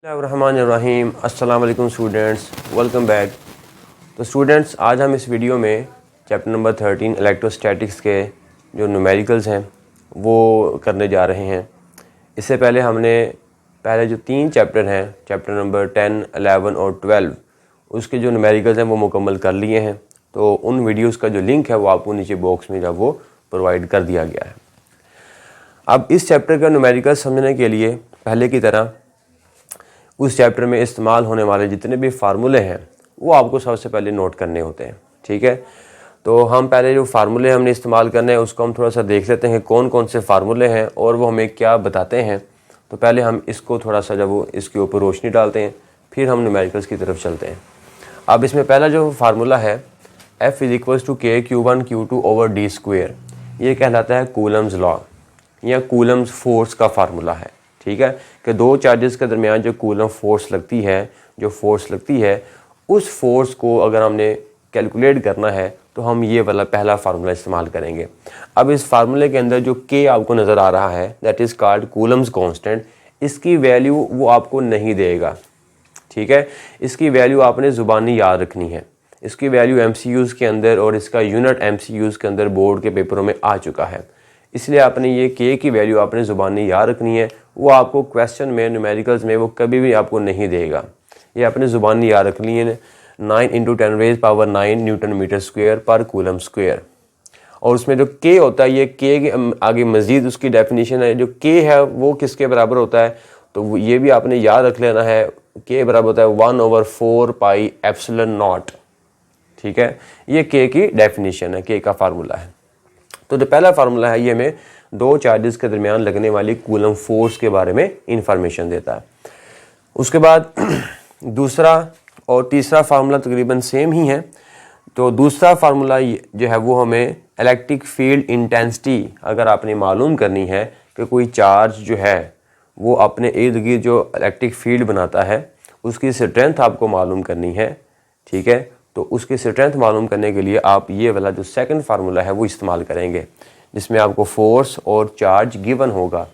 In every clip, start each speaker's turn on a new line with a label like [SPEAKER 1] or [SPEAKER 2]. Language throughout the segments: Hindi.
[SPEAKER 1] बिस्मिल्लाहिर्रहमानिर्रहीम। अस्सलाम वालेकुम स्टूडेंट्स, वेलकम बैक। तो स्टूडेंट्स, आज हम इस वीडियो में चैप्टर नंबर 13 इलेक्ट्रोस्टैटिक्स के जो न्यूमेरिकल्स हैं वो करने जा रहे हैं। इससे पहले हमने जो 3 चैप्टर हैं, चैप्टर नंबर 10, 11 और 12, उसके जो न्यूमेरिकल्स हैं वो मुकम्मल कर लिए हैं। तो उन वीडियोज़ का जो लिंक है वो आपको नीचे बॉक्स में वो प्रोवाइड कर दिया गया है। अब इस चैप्टर का न्यूमेरिकल समझने के लिए पहले की तरह उस चैप्टर में इस्तेमाल होने वाले जितने भी फार्मूले हैं वो आपको सबसे पहले नोट करने होते हैं। ठीक है, तो हम पहले जो फार्मूले हमने इस्तेमाल करने हैं उसको हम थोड़ा सा देख लेते हैं कौन कौन से फार्मूले हैं और वो हमें क्या बताते हैं। तो पहले हम इसको थोड़ा सा वो इसके ऊपर रोशनी डालते हैं, फिर हम न्यूमेरिकल्स की तरफ चलते हैं। अब इसमें पहला जो फार्मूला है F = K Q1 Q2 / d², ये कहलाता है कूलम्स लॉ या कूलम्स फोर्स का फार्मूला है। ठीक है, कि दो चार्जेस के दरमियान जो कूलम फोर्स लगती है, उस फोर्स को अगर हमने कैलकुलेट करना है तो हम ये वाला पहला फार्मूला इस्तेमाल करेंगे। अब इस फार्मूले के अंदर जो K आपको नज़र आ रहा है, that is called Coulomb's constant, इसकी वैल्यू वो आपको नहीं देगा। ठीक है, इसकी वैल्यू आपने ज़ुबानी याद रखनी है। इसकी वैल्यू MCQs के अंदर और इसका यूनिट MCQs के अंदर बोर्ड के पेपरों में आ चुका है, इसलिए आपने ये K की वैल्यू आपने ज़ुबानी याद रखनी है। वो आपको क्वेश्चन में, न्यूमेरिकल्स में वो कभी भी आपको नहीं देगा। ये आपने ज़ुबानी याद रखनी है। 9 × 10⁻⁹ न्यूटन मीटर स्क्वायर पर कूलम स्क्वायर। और उसमें जो K होता है, ये K के आगे मज़ीद उसकी डेफिनेशन है। जो K है वो किसके बराबर होता है, तो ये भी आपने याद रख लेना है। K बराबर होता है 1/4πε0। ठीक है, ये K की डेफिनेशन है, K का फार्मूला है। तो जो पहला फार्मूला है ये हमें दो चार्जेस के दरमियान लगने वाली कूलम फोर्स के बारे में इंफॉर्मेशन देता है। उसके बाद दूसरा और तीसरा फार्मूला तकरीबन सेम ही है। तो दूसरा फार्मूला जो है वो हमें इलेक्ट्रिक फील्ड इंटेंसिटी अगर आपने मालूम करनी है कि कोई चार्ज जो है वो अपने इर्द गिर्द जो इलेक्ट्रिक फील्ड बनाता है उसकी स्ट्रेंथ आपको मालूम करनी है। ठीक है, तो उसकी स्ट्रेंथ मालूम करने के लिए आप ये वाला जो सेकंड फार्मूला है वो इस्तेमाल करेंगे, जिसमें आपको फोर्स और चार्ज गिवन होगा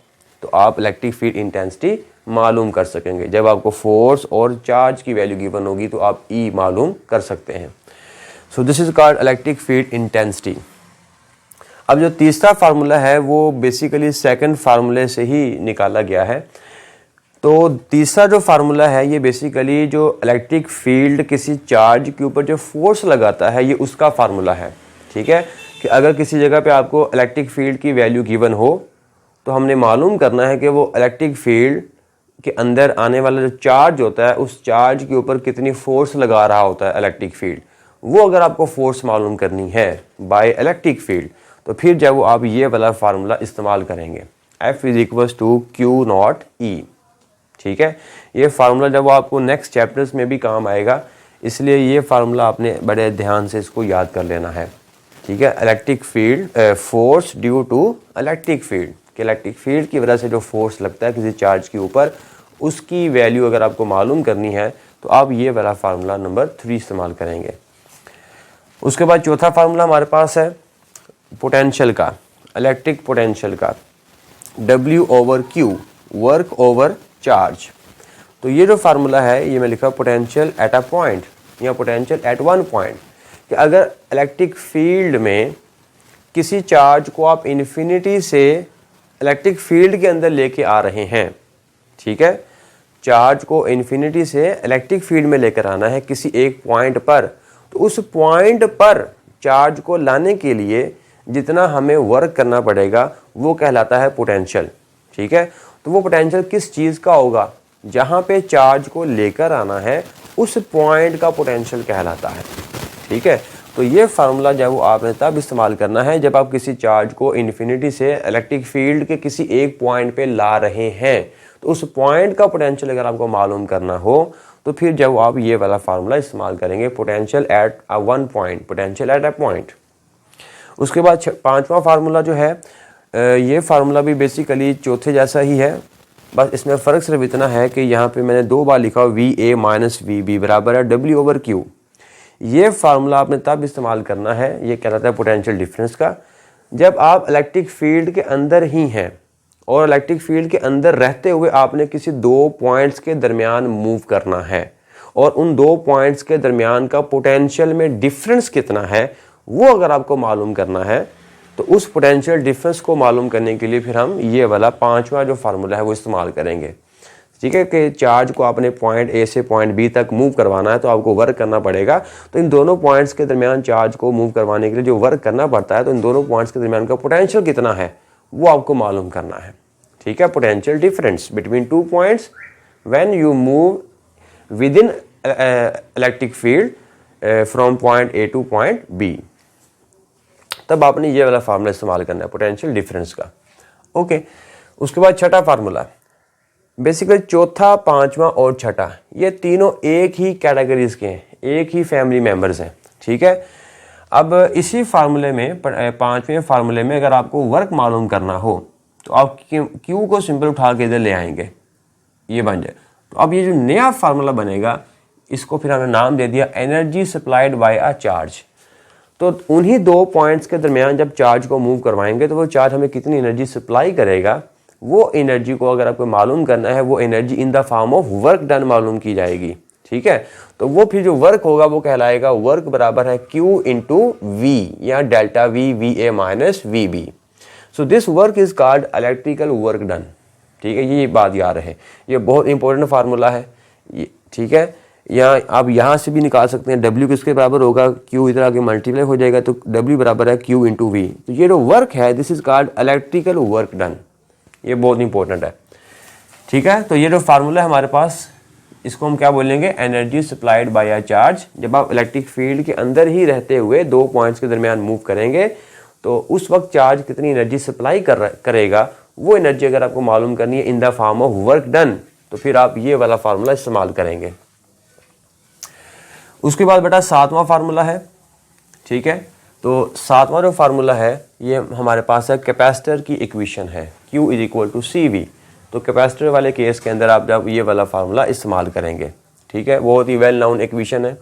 [SPEAKER 1] तो आप इलेक्ट्रिक फील्ड इंटेंसिटी मालूम कर सकेंगे। जब आपको फोर्स और चार्ज की वैल्यू गिवन होगी तो आप E मालूम कर सकते हैं। सो this is called electric field intensity. अब जो तीसरा फार्मूला है वो बेसिकली सेकंड फार्मूले से ही निकाला गया है। तो तीसरा जो फार्मूला है ये बेसिकली जो इलेक्ट्रिक फील्ड किसी चार्ज के ऊपर जो फोर्स लगाता है ये उसका फार्मूला है। ठीक है, कि अगर किसी जगह पे आपको इलेक्ट्रिक फील्ड की वैल्यू गिवन हो तो हमने मालूम करना है कि वो इलेक्ट्रिक फील्ड के अंदर आने वाला जो चार्ज होता है उस चार्ज के ऊपर कितनी फोर्स लगा रहा होता है इलेक्ट्रिक फील्ड। वो अगर आपको फोर्स मालूम करनी है बाय इलेक्ट्रिक फील्ड तो फिर जब वो आप ये वाला फार्मूला इस्तेमाल करेंगे, F = Q0E। ठीक है, ये फार्मूला जब आपको नेक्स्ट चैप्टर्स में भी काम आएगा, इसलिए ये फार्मूला आपने बड़े ध्यान से इसको याद कर लेना है। ठीक है, electric field force due to electric field, कि इलेक्ट्रिक फील्ड की वजह से जो फोर्स लगता है किसी चार्ज के ऊपर उसकी वैल्यू अगर आपको मालूम करनी है तो आप ये वाला फार्मूला नंबर 3 इस्तेमाल करेंगे। उसके बाद चौथा फार्मूला हमारे पास है पोटेंशियल का, इलेक्ट्रिक पोटेंशियल का, W/Q, वर्क ओवर चार्ज। तो ये जो फार्मूला है ये मैं लिखा पोटेंशियल एट अ पॉइंट या पोटेंशियल एट वन पॉइंट, कि अगर इलेक्ट्रिक फील्ड में किसी चार्ज को आप इन्फिनिटी से इलेक्ट्रिक फील्ड के अंदर लेके आ रहे हैं, ठीक है, चार्ज को इन्फिनिटी से इलेक्ट्रिक फील्ड में लेकर आना है किसी एक पॉइंट पर, तो उस पॉइंट पर चार्ज को लाने के लिए जितना हमें वर्क करना पड़ेगा वो कहलाता है पोटेंशियल। ठीक है, तो वो पोटेंशियल किस चीज़ का होगा, जहाँ पे चार्ज को लेकर आना है उस पॉइंट का पोटेंशियल कहलाता है। ठीक है, तो ये फार्मूला जो है वो आपने तब इस्तेमाल करना है जब आप किसी चार्ज को इन्फिनिटी से इलेक्ट्रिक फील्ड के किसी एक पॉइंट पे ला रहे हैं, तो उस पॉइंट का पोटेंशियल अगर आपको मालूम करना हो तो फिर जब आप ये वाला फार्मूला इस्तेमाल करेंगे, potential at a one point, potential at a point. उसके बाद पांचवा फार्मूला जो है ये फार्मूला भी बेसिकली चौथे जैसा ही है, बस इसमें फ़र्क सिर्फ इतना है कि यहाँ पे मैंने 2 बार लिखा VA - VB बराबर है W/Q। ये फार्मूला आपने तब इस्तेमाल करना है, ये कहलाता है पोटेंशियल डिफरेंस का, जब आप इलेक्ट्रिक फील्ड के अंदर ही हैं और इलेक्ट्रिक फील्ड के अंदर रहते हुए आपने किसी दो पॉइंट्स के दरमियान मूव करना है और उन दो पॉइंट्स के दरमियान का पोटेंशियल में डिफरेंस कितना है वो अगर आपको मालूम करना है तो उस पोटेंशियल डिफरेंस को मालूम करने के लिए फिर हम ये वाला पांचवा जो फार्मूला है वो इस्तेमाल करेंगे। ठीक है कि चार्ज को आपने पॉइंट ए से पॉइंट बी तक मूव करवाना है तो आपको वर्क करना पड़ेगा। तो इन दोनों पॉइंट्स के दरमियान चार्ज को मूव करवाने के लिए जो वर्क करना पड़ता है तो इन दोनों पॉइंट्स के दरमियान का पोटेंशियल कितना है वो आपको मालूम करना है। ठीक है, potential difference between two points when you move within electric field from point A to point B, तब आपने ये वाला फार्मूला इस्तेमाल करना है पोटेंशियल डिफरेंस का। ओके, उसके बाद छठा फार्मूला, बेसिकली चौथा, पांचवा और छठा ये तीनों एक ही कैटेगरीज के हैं, एक ही फैमिली मेंबर्स हैं। ठीक है, अब इसी फार्मूले में पांचवें फार्मूले में अगर आपको वर्क मालूम करना हो तो आप क्यू को सिंपल उठा के इधर ले आएंगे, ये बन जाए। तो अब ये जो नया फार्मूला बनेगा इसको फिर हमने नाम दे दिया energy supplied by a charge. तो उन्हीं दो पॉइंट्स के दरमियान जब चार्ज को मूव करवाएंगे तो वो चार्ज हमें कितनी एनर्जी सप्लाई करेगा, वो एनर्जी को अगर आपको मालूम करना है वो energy in the form of work done मालूम की जाएगी। ठीक है, तो वो फिर जो वर्क होगा वो कहलाएगा वर्क बराबर है Q इंटू वी या delta V V A minus V B. So this work is called electrical work done. ठीक है, ये बात याद रहे, ये बहुत इंपॉर्टेंट फार्मूला है ये। ठीक है, या आप यहाँ से भी निकाल सकते हैं W किसके बराबर होगा, Q इधर आगे मल्टीप्लाई हो जाएगा तो W बराबर है Q इंटू वी। तो ये जो वर्क है this is called electrical work done, ये बहुत इंपॉर्टेंट है। ठीक है, तो ये जो फार्मूला है हमारे पास इसको हम क्या बोलेंगे, energy supplied by a charge. जब आप इलेक्ट्रिक फील्ड के अंदर ही रहते हुए दो पॉइंट्स के दरमियान मूव करेंगे तो उस वक्त चार्ज कितनी एनर्जी सप्लाई करेगा वो एनर्जी अगर आपको मालूम करनी है in the form of work done तो फिर आप ये वाला फार्मूला इस्तेमाल करेंगे। उसके बाद बेटा सातवां फार्मूला है। ठीक है, तो सातवां जो फार्मूला है ये हमारे पास है कैपेसिटर की इक्वेशन है, Q is equal to C V. तो कैपेसिटर वाले केस के अंदर आप जब ये वाला फार्मूला इस्तेमाल करेंगे। ठीक है, बहुत ही वेल नाउन इक्वेशन है।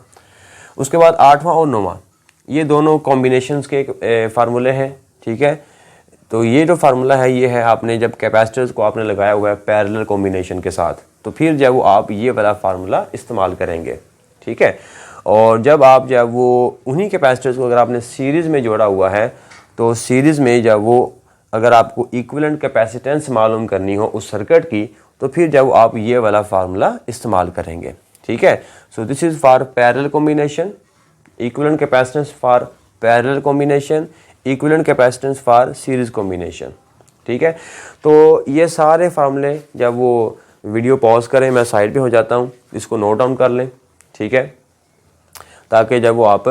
[SPEAKER 1] उसके बाद आठवां और नौवां ये दोनों कॉम्बिनेशंस के फार्मूले हैं। ठीक है, तो ये जो फार्मूला है ये है आपने जब कैपेसिटर्स को आपने लगाया हुआ है पैरेलल कॉम्बिनेशन के साथ तो फिर जब वो आप ये वाला फार्मूला इस्तेमाल करेंगे। ठीक है, और जब वो उन्हीं कैपेसिटर्स को अगर आपने सीरीज़ में जोड़ा हुआ है तो सीरीज़ में जब वो अगर आपको इक्विवेलेंट कैपेसिटेंस मालूम करनी हो उस सर्किट की तो फिर जब आप ये वाला फार्मूला इस्तेमाल करेंगे। ठीक है, so this is for parallel combination, equivalent capacitance for parallel combination, equivalent capacitance for series combination. ठीक है, तो ये सारे फार्मूले जब वो वीडियो पॉज करें मैं साइड पे हो जाता हूँ, इसको नोट डाउन कर लें। ठीक है, ताकि जब वो आप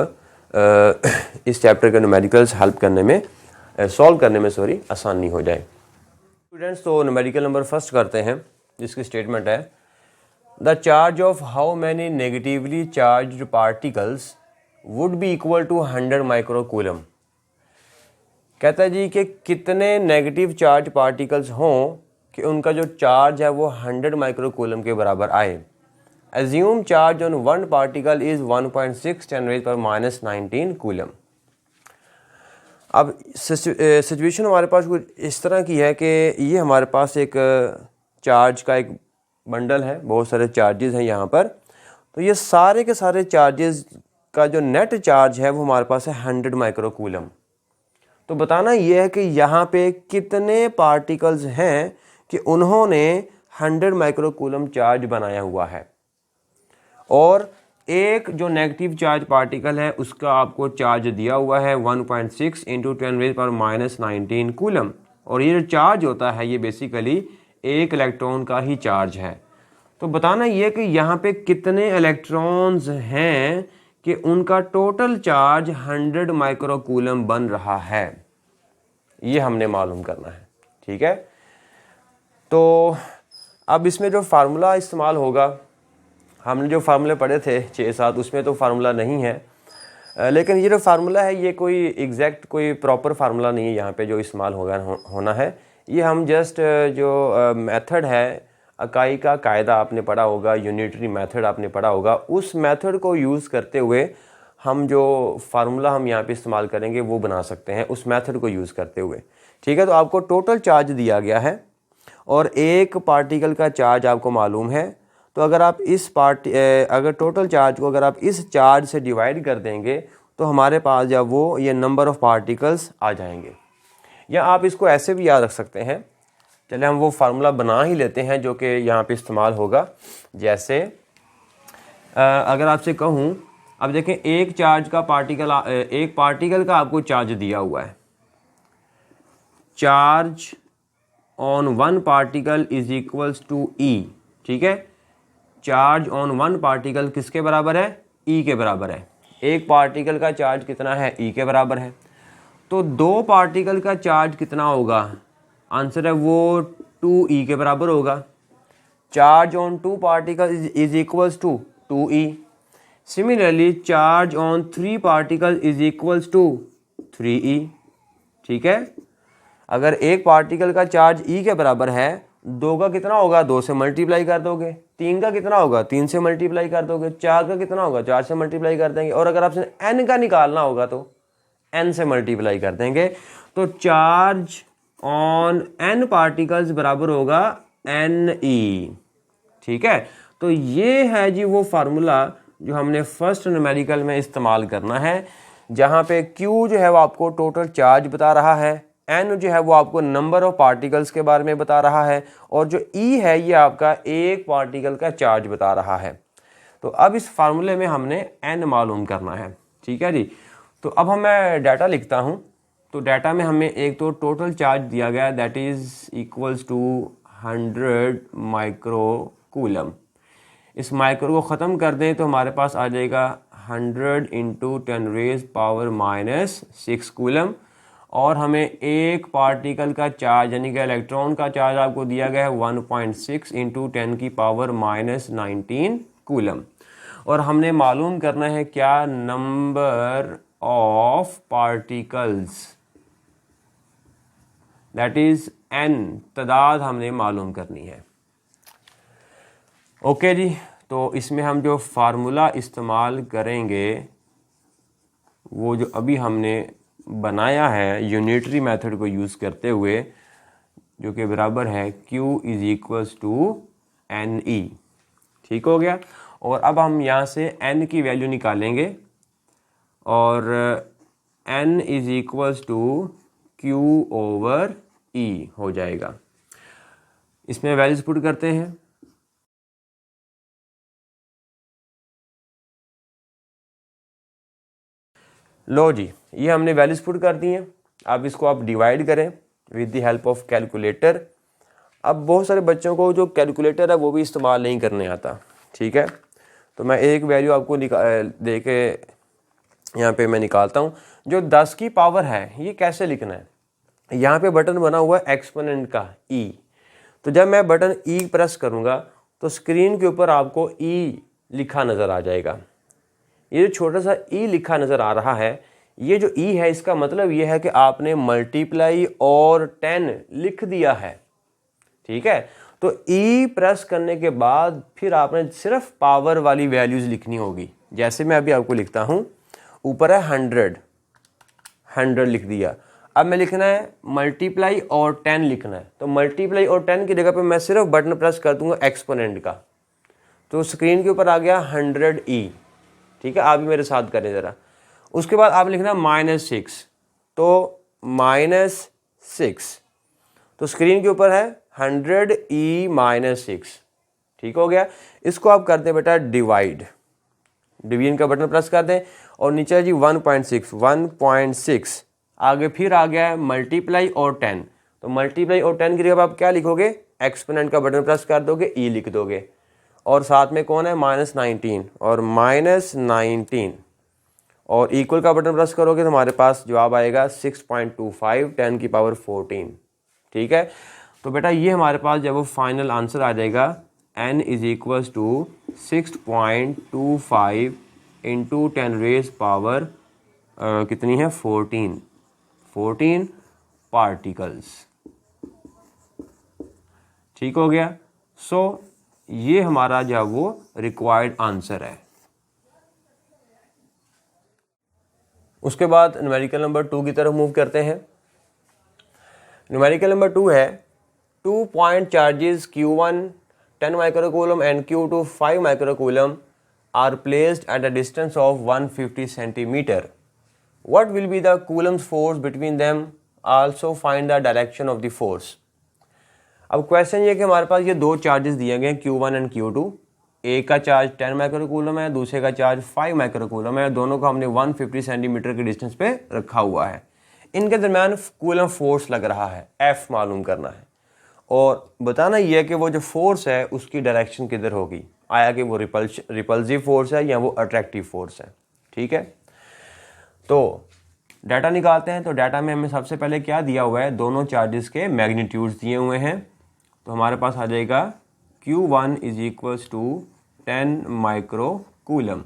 [SPEAKER 1] इस चैप्टर के न्यूमेरिकल्स हेल्प करने में सॉल्व करने में आसानी हो जाए। स्टूडेंट्स, तो न्यूमेरिकल नंबर फर्स्ट करते हैं जिसकी स्टेटमेंट है the charge of how many negatively charged particles would be equal to 100 microcoulomb. कहता है जी कि कितने नेगेटिव चार्ज पार्टिकल्स हों कि उनका जो चार्ज है वो 100 माइक्रोकूलम के बराबर आए। Assume charge on one particle is 1.6 10⁻⁻19 coulomb. अब सिचुएशन हमारे पास कुछ इस तरह की है कि ये हमारे पास एक चार्ज का एक बंडल है, बहुत सारे चार्जेस हैं यहाँ पर। तो ये सारे के सारे चार्जेस का जो नेट चार्ज है वो हमारे पास है 100 माइक्रोकूलम। तो बताना ये है कि यहाँ पे कितने पार्टिकल्स हैं कि उन्होंने 100 माइक्रोकूलम चार्ज बनाया हुआ है और एक जो नेगेटिव चार्ज पार्टिकल है उसका आपको चार्ज दिया हुआ है 1.6 इंटू 10⁻⁻19 कूलम। और ये जो चार्ज होता है ये बेसिकली एक इलेक्ट्रॉन का ही चार्ज है। तो बताना ये कि यहाँ पे कितने इलेक्ट्रॉन्स हैं कि उनका टोटल चार्ज 100 माइक्रोकूलम बन रहा है, ये हमने मालूम करना है। ठीक है, तो अब इसमें जो फार्मूला इस्तेमाल होगा, हमने जो फार्मूले पढ़े थे 6-7 उसमें तो फार्मूला नहीं है, लेकिन ये जो फार्मूला है ये कोई एग्जैक्ट कोई प्रॉपर फार्मूला नहीं है यहाँ पे जो इस्तेमाल होना है। ये हम जस्ट जो मेथड है, इकाई का कायदा आपने पढ़ा होगा, यूनिटरी मेथड आपने पढ़ा होगा, उस मेथड को यूज़ करते हुए हम जो फार्मूला हम यहाँ पे इस्तेमाल करेंगे वो बना सकते हैं उस मेथड को यूज़ करते हुए। ठीक है, तो आपको टोटल चार्ज दिया गया है और एक पार्टिकल का चार्ज आपको मालूम है, तो अगर आप अगर टोटल चार्ज को अगर आप इस चार्ज से डिवाइड कर देंगे तो हमारे पास जब वो ये नंबर ऑफ़ पार्टिकल्स आ जाएंगे। या आप इसको ऐसे भी याद रख सकते हैं, चले हम वो फार्मूला बना ही लेते हैं जो कि यहाँ पे इस्तेमाल होगा। जैसे अगर आपसे कहूँ, अब देखें एक पार्टिकल का आपको चार्ज दिया हुआ है, charge on one particle is equals to e. ठीक है, चार्ज ऑन वन पार्टिकल किसके बराबर है? ई के बराबर है। एक पार्टिकल का चार्ज कितना है? ई के बराबर है। तो दो पार्टिकल का चार्ज कितना होगा? आंसर है वो 2e के बराबर होगा। Charge on two particle is equals to 2e। Similarly charge on 3 particle is equals to 3e। ठीक है, अगर एक पार्टिकल का चार्ज e के बराबर है, 2 का कितना होगा? 2 से मल्टीप्लाई कर दोगे। 3 का कितना होगा? 3 से मल्टीप्लाई कर दोगे। 4 का कितना होगा? 4 से मल्टीप्लाई कर देंगे। और अगर आपसे n का निकालना होगा तो n से मल्टीप्लाई कर देंगे। तो चार्ज ऑन n पार्टिकल्स बराबर होगा ne। ठीक है, तो ये है जी वो फार्मूला जो हमने फर्स्ट न्यूमेरिकल में इस्तेमाल करना है, जहाँ पे Q जो है वो आपको टोटल चार्ज बता रहा है, N जो है वो आपको नंबर ऑफ पार्टिकल्स के बारे में बता रहा है, और जो E है ये आपका एक पार्टिकल का चार्ज बता रहा है। तो अब इस फार्मूले में हमने N मालूम करना है। ठीक है जी, तो अब मैं डाटा लिखता हूँ। तो डाटा में हमें एक तो टोटल चार्ज दिया गया, that is equals to 100 micro coulomb. इस माइक्रो को ख़त्म कर दें तो हमारे पास आ जाएगा 100 into 10 raise power minus 6 coulomb. और हमें एक पार्टिकल का चार्ज यानी कि इलेक्ट्रॉन का चार्ज आपको दिया गया है 1.6 इंटू 10 की पावर माइनस 19 कूलम। और हमने मालूम करना है क्या? Number of particles, that is n, तादाद हमने मालूम करनी है। ओके जी, तो इसमें हम जो फार्मूला इस्तेमाल करेंगे वो जो अभी हमने बनाया है यूनिटरी मेथड को यूज़ करते हुए, जो कि बराबर है Q is equals to NE। ठीक हो गया। और अब हम यहाँ से n की वैल्यू निकालेंगे और n is equals to Q over E हो जाएगा। इसमें वैल्यूज पुट करते हैं। लो जी, ये हमने वैल्यूज पुट कर दी हैं। अब इसको आप डिवाइड करें with the help of calculator. अब बहुत सारे बच्चों को जो कैलकुलेटर है वो भी इस्तेमाल नहीं करने आता। ठीक है, तो मैं एक वैल्यू आपको दे के यहाँ पे मैं निकालता हूँ। जो 10 की पावर है ये कैसे लिखना है? यहाँ पे बटन बना हुआ है एक्सपोनेंट का E। तो जब मैं बटन E प्रेस करूँगा तो स्क्रीन के ऊपर आपको E लिखा नज़र आ जाएगा। ये जो छोटा सा E लिखा नज़र आ रहा है, ये जो E है इसका मतलब ये है कि आपने मल्टीप्लाई और 10 लिख दिया है। ठीक है, तो E प्रेस करने के बाद फिर आपने सिर्फ पावर वाली वैल्यूज़ लिखनी होगी। जैसे मैं अभी आपको लिखता हूँ, ऊपर है 100 लिख दिया। अब मैं लिखना है मल्टीप्लाई और 10 लिखना है। तो मल्टीप्लाई और 10 की जगह पे मैं सिर्फ बटन प्रेस कर दूंगा एक्सपोनेंट का, तो स्क्रीन के ऊपर आ गया 100E। ठीक है, आप भी मेरे साथ करें ज़रा। उसके बाद आप लिखना -6, तो -6, तो स्क्रीन के ऊपर है 100E-6। ठीक हो गया। इसको आप करते हैं बेटा डिवाइड, डिवीजन का बटन प्रेस कर दें और नीचे जी 1.6 आगे फिर आ गया है मल्टीप्लाई और 10। तो मल्टीप्लाई और 10 की जगह आप क्या लिखोगे? एक्सपोनेंट का बटन प्रेस कर दोगे, E लिख दोगे, और साथ में कौन है? -19 और -19, और इक्वल का बटन प्रेस करोगे तो हमारे पास जवाब आएगा 6.25 10 की पावर 14। ठीक है, तो बेटा ये हमारे पास जब वो फाइनल आंसर आ जाएगा n is equals to 6.25 into 10 raise power कितनी है? 14 पार्टिकल्स। ठीक हो गया। सो ये हमारा जो वो रिक्वायर्ड आंसर है। उसके बाद न्यूमेरिकल नंबर 2 की तरफ मूव करते हैं। न्यूमेरिकल नंबर 2 है 2 point charges Q1 10 microcoulomb and Q2 5 microcoulomb are placed at a distance of 150 centimeter. What will be the coulomb's force between them? Also find the direction of the force. अब क्वेश्चन ये कि हमारे पास ये दो चार्जेस दिए गए Q1 एंड Q2, एक का चार्ज 10 माइक्रोकूलम है, दूसरे का चार्ज 5 माइक्रोकूलम है, दोनों को हमने 150 सेंटीमीटर के डिस्टेंस पे रखा हुआ है। इनके दरमियान कूलम फोर्स लग रहा है, F मालूम करना है और बताना ये है कि वो जो फोर्स है उसकी डायरेक्शन किधर होगी, आया कि वो रिपल्सिव फोर्स है या वो अट्रैक्टिव फोर्स है। ठीक है, तो डाटा निकालते हैं। तो डाटा में हमें सबसे पहले क्या दिया हुआ है, दोनों चार्जेस के मैग्नीट्यूड्स दिए हुए हैं। तो हमारे पास आ जाएगा Q1 is equals to 10 microcoulomb.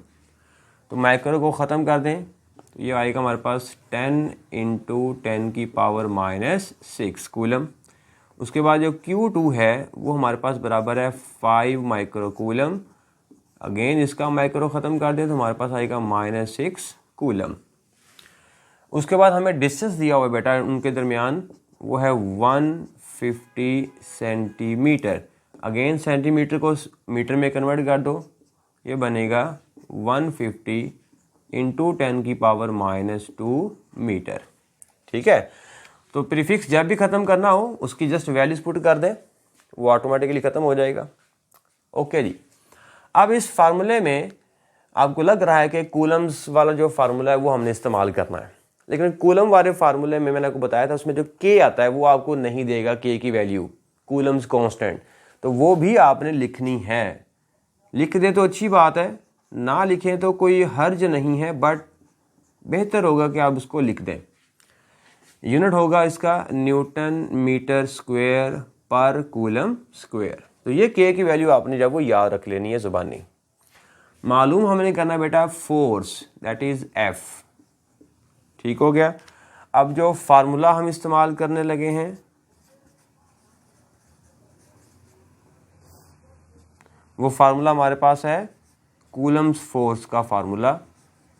[SPEAKER 1] तो माइक्रो को ख़त्म कर दें तो ये आएगा हमारे पास 10 इंटू 10 की पावर -6 कूलम। उसके बाद जो Q2 है वो हमारे पास बराबर है 5 माइक्रोकूलम। अगेन इसका माइक्रो ख़त्म कर दें तो हमारे पास आएगा -6 कूलम। उसके बाद हमें डिस्टेंस दिया हुआ है बेटा उनके दरमियान, वो है 150 सेंटीमीटर। अगेन सेंटीमीटर को मीटर में कन्वर्ट कर दो, ये बनेगा 150 इंटू 10 की पावर -2 मीटर। ठीक है, तो प्रीफिक्स जब भी ख़त्म करना हो उसकी जस्ट वैल्यूज पुट कर दें, वो ऑटोमेटिकली ख़त्म हो जाएगा। ओके जी, अब इस फार्मूले में आपको लग रहा है कि कूलम्स वाला जो फार्मूला है वो हमने इस्तेमाल करना है, लेकिन कूलम वाले फार्मूले में मैंने आपको बताया था उसमें जो के आता है वो आपको नहीं देगा, के की वैल्यू कूलम्स कांस्टेंट, तो वो भी आपने लिखनी है। लिख दे तो अच्छी बात है, ना लिखें तो कोई हर्ज नहीं है, बट बेहतर होगा कि आप उसको लिख दें। यूनिट होगा इसका न्यूटन मीटर स्क्वायर पर कूलम स्क्वायर। तो ये के की वैल्यू आपने जब वो याद रख लेनी है जुबानी। मालूम हमने करना बेटा फोर्स, दैट इज एफ। ठीक हो गया। अब जो फार्मूला हम इस्तेमाल करने लगे हैं वो फार्मूला हमारे पास है कूलम्स फोर्स का फार्मूला,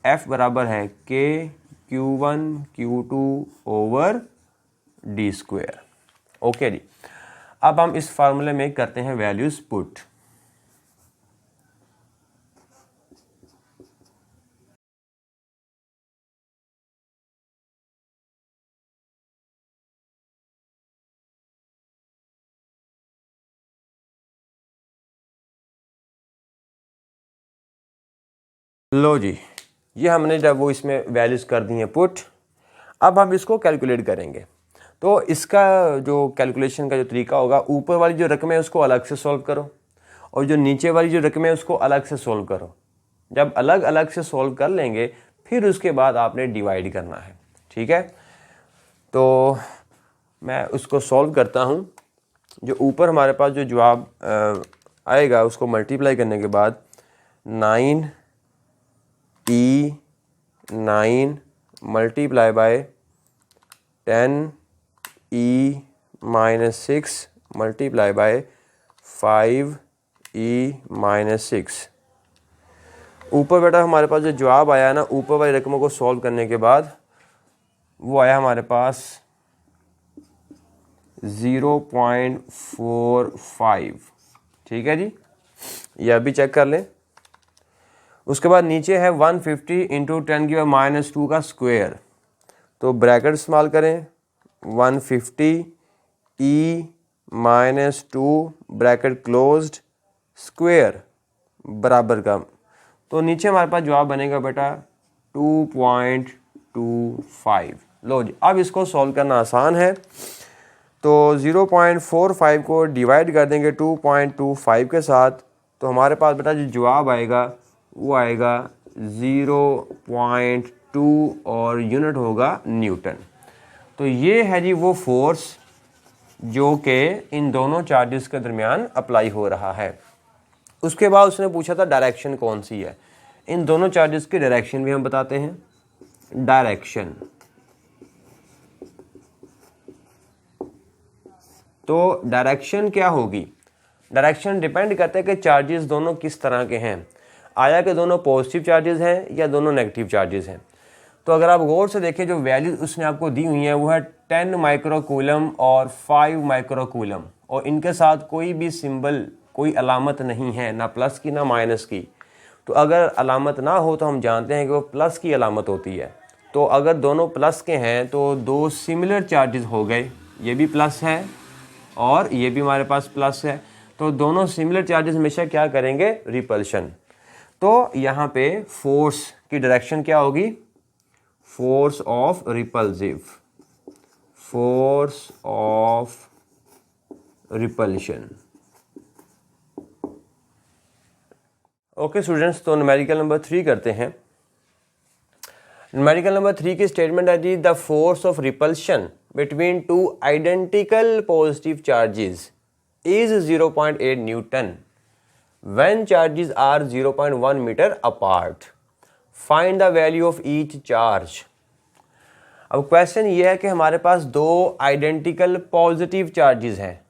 [SPEAKER 1] F बराबर है K Q1 Q2 over d square. Okay जी, अब हम इस फार्मूले में करते हैं वैल्यूज पुट। लो जी, ये हमने जब वो इसमें वैल्यूज़ कर दी हैं पुट, अब हम इसको कैलकुलेट करेंगे। तो इसका जो कैलकुलेशन का जो तरीका होगा, ऊपर वाली जो रकम है उसको अलग से सॉल्व करो और जो नीचे वाली जो रकम है उसको अलग से सॉल्व करो। जब अलग अलग से सॉल्व कर लेंगे फिर उसके बाद आपने डिवाइड करना है। ठीक है, तो मैं उसको सॉल्व करता हूँ। जो ऊपर हमारे पास जो जवाब आएगा उसको मल्टीप्लाई करने के बाद 9 E9 multiply by 10 E-6 multiply by 5 E-6। ऊपर बेटा हमारे पास जो जवाब आया ना, ऊपर वाली रकमों को सॉल्व करने के बाद वो आया हमारे पास 0.45। ठीक है जी, ये अभी चेक कर लें। उसके बाद नीचे है 150 इंटू 10 की पावर -2 का स्क्वायर, तो ब्रैकेट इस्तेमाल करें 150 E-2 ब्रैकेट क्लोज्ड स्क्वायर बराबर का, तो नीचे हमारे पास जवाब बनेगा बेटा 2.25। लो जी, अब इसको सॉल्व करना आसान है। तो 0.45 को डिवाइड कर देंगे 2.25 के साथ, तो हमारे पास बेटा जो जवाब आएगा वो आएगा 0.2 और यूनिट होगा न्यूटन। तो ये है जी वो फोर्स जो कि इन दोनों चार्जेस के दरमियान अप्लाई हो रहा है। उसके बाद उसने पूछा था डायरेक्शन कौन सी है। इन दोनों चार्जेस की डायरेक्शन भी हम बताते हैं। डायरेक्शन, तो डायरेक्शन क्या होगी? डायरेक्शन डिपेंड करता है कि चार्जेस दोनों किस तरह के हैं, आया कि दोनों पॉजिटिव चार्जेस हैं या दोनों नेगेटिव चार्जेस हैं। तो अगर आप गौर से देखें जो वैल्यूज उसने आपको दी हुई हैं वो है 10 माइक्रोकूलम और 5 माइक्रोकूलम और इनके साथ कोई भी सिंबल, कोई अलामत नहीं है, ना प्लस की ना माइनस की, तो अगर अलामत ना हो तो हम जानते हैं कि वो प्लस की अलामत होती है। तो अगर दोनों प्लस के हैं तो दो सिमिलर चार्जेस हो गए, ये भी प्लस है और ये भी हमारे पास प्लस है, तो दोनों सिमिलर चार्जेस हमेशा क्या करेंगे, रिपल्शन। तो यहाँ पे फोर्स की डायरेक्शन क्या होगी, force of repulsive, force of repulsion. Okay students, तो न्यूमेरिकल नंबर 3 करते हैं। न्यूमेरिकल नंबर 3 की स्टेटमेंट है जी, the force of repulsion between two identical positive charges is 0.8 newton when charges are 0.1 metre apart, find the value of each charge. अब क्वेश्चन ये है कि हमारे पास दो आइडेंटिकल पॉजिटिव चार्जेस हैं।